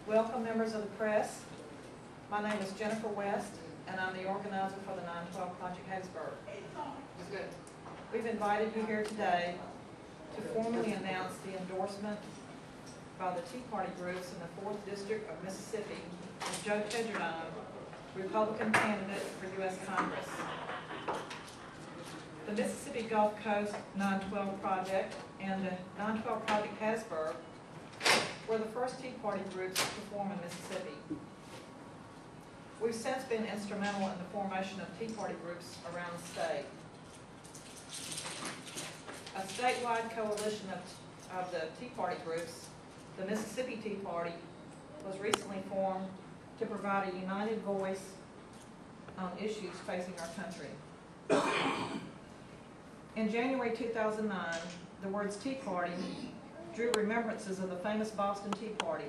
Welcome, members of the press. My name is Jennifer West, and I'm the organizer for the 912 Project Hattiesburg. Good. We've invited you here today to formally announce the endorsement by the Tea Party groups in the 4th District of Mississippi of Joe Tegerdine, Republican candidate for U.S. Congress. The Mississippi Gulf Coast 912 Project and the 912 Project Hattiesburg were the first Tea Party groups to form in Mississippi. We've since been instrumental in the formation of Tea Party groups around the state. A statewide coalition of the Tea Party groups, the Mississippi Tea Party, was recently formed to provide a united voice on issues facing our country. In January 2009, the words Tea Party drew remembrances of the famous Boston Tea Party.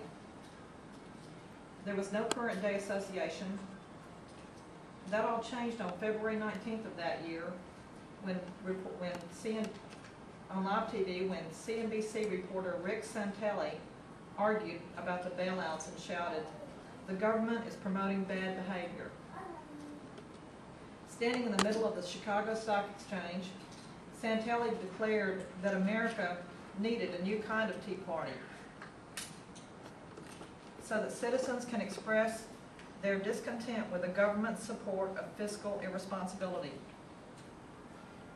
There was no current day association. That all changed on February 19th of that year when on live TV when CNBC reporter Rick Santelli argued about the bailouts and shouted, "The government is promoting bad behavior." Standing in the middle of the Chicago Stock Exchange, Santelli declared that America needed a new kind of Tea Party so that citizens can express their discontent with the government's support of fiscal irresponsibility.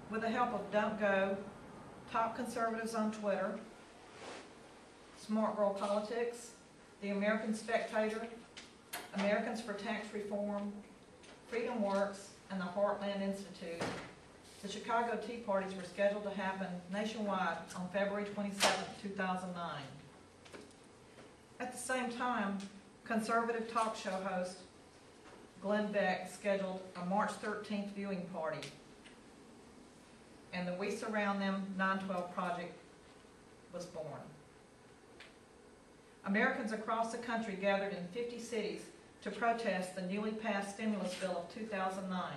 With the help of Don't Go, top conservatives on Twitter, Smart Girl Politics, The American Spectator, Americans for Tax Reform, Freedom Works, and the Heartland Institute, the Chicago Tea Parties were scheduled to happen nationwide on February 27, 2009. At the same time, conservative talk show host Glenn Beck scheduled a March 13th viewing party, and the We Surround Them 912 Project was born. Americans across the country gathered in 50 cities to protest the newly passed stimulus bill of 2009.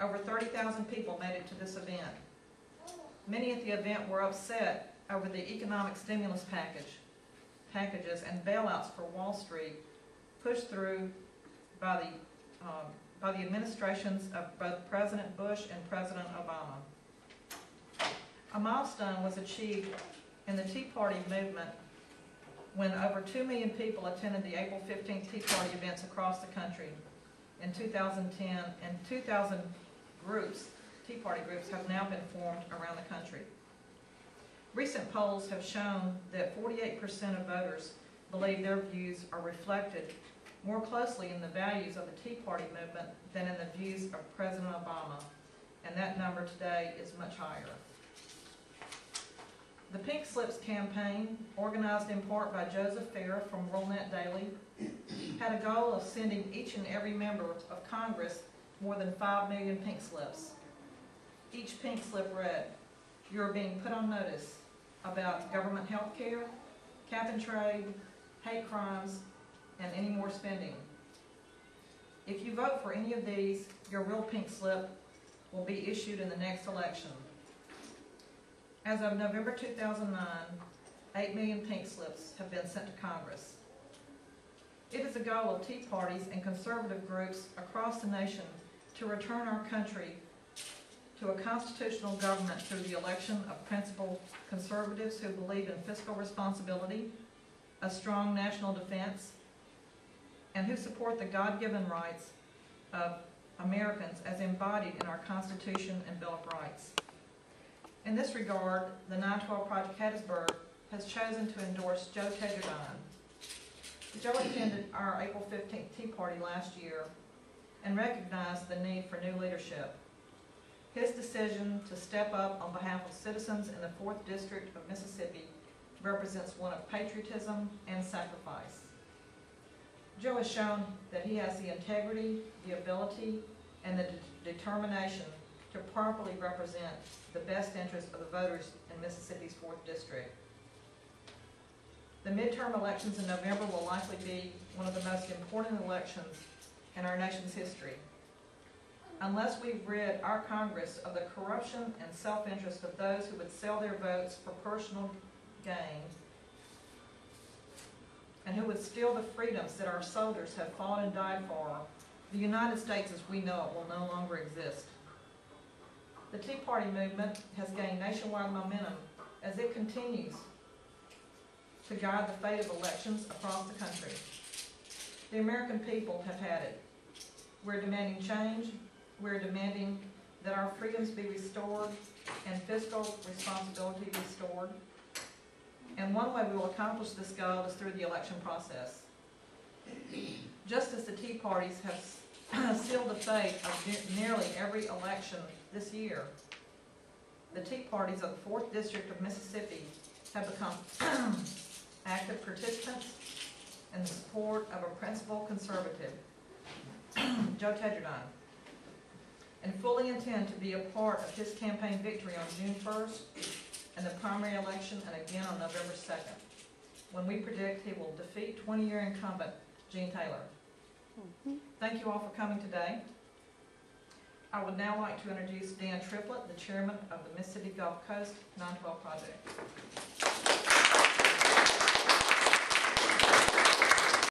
Over 30,000 people made it to this event. Many at the event were upset over the economic stimulus packages and bailouts for Wall Street pushed through by the administrations of both President Bush and President Obama. A milestone was achieved in the Tea Party movement when over 2 million people attended the April 15th Tea Party events across the country in 2010, and 2,000 Tea Party groups have now been formed around the country. Recent polls have shown that 48% of voters believe their views are reflected more closely in the values of the Tea Party movement than in the views of President Obama, and that number today is much higher. The Pink Slips campaign, organized in part by Joseph Fair from WorldNet Daily, had a goal of sending each and every member of Congress more than 5 million pink slips. Each pink slip read, "You are being put on notice about government health care, cap and trade, hate crimes, and any more spending. If you vote for any of these, your real pink slip will be issued in the next election." As of November 2009, 8 million pink slips have been sent to Congress. It is a goal of Tea Parties and conservative groups across the nation to return our country to a constitutional government through the election of principled conservatives who believe in fiscal responsibility, a strong national defense, and who support the God-given rights of Americans as embodied in our Constitution and Bill of Rights. In this regard, the 912 Project Hattiesburg has chosen to endorse Joe Tegerdine. Joe attended our April 15th Tea Party last year and recognized the need for new leadership. His decision to step up on behalf of citizens in the 4th District of Mississippi represents one of patriotism and sacrifice. Joe has shown that he has the integrity, the ability, and the determination to properly represent the best interests of the voters in Mississippi's 4th District. The midterm elections in November will likely be one of the most important elections in our nation's history. Unless we rid our Congress of the corruption and self-interest of those who would sell their votes for personal gain and who would steal the freedoms that our soldiers have fought and died for, the United States as we know it will no longer exist. The Tea Party movement has gained nationwide momentum as it continues to guide the fate of elections across the country. The American people have had it. We're demanding change. We're demanding that our freedoms be restored and fiscal responsibility restored. And one way we will accomplish this goal is through the election process. Just as the Tea Parties have sealed the fate of nearly every election this year, the Tea Parties of the 4th District of Mississippi have become active participants in the support of a principled conservative, Joe Tegerdine, and fully intend to be a part of his campaign victory on June 1st and the primary election and again on November 2nd, when we predict he will defeat 20-year incumbent Gene Taylor. Thank you all for coming today. I would now like to introduce Dan Triplett, the chairman of the Mississippi Gulf Coast 912 Project.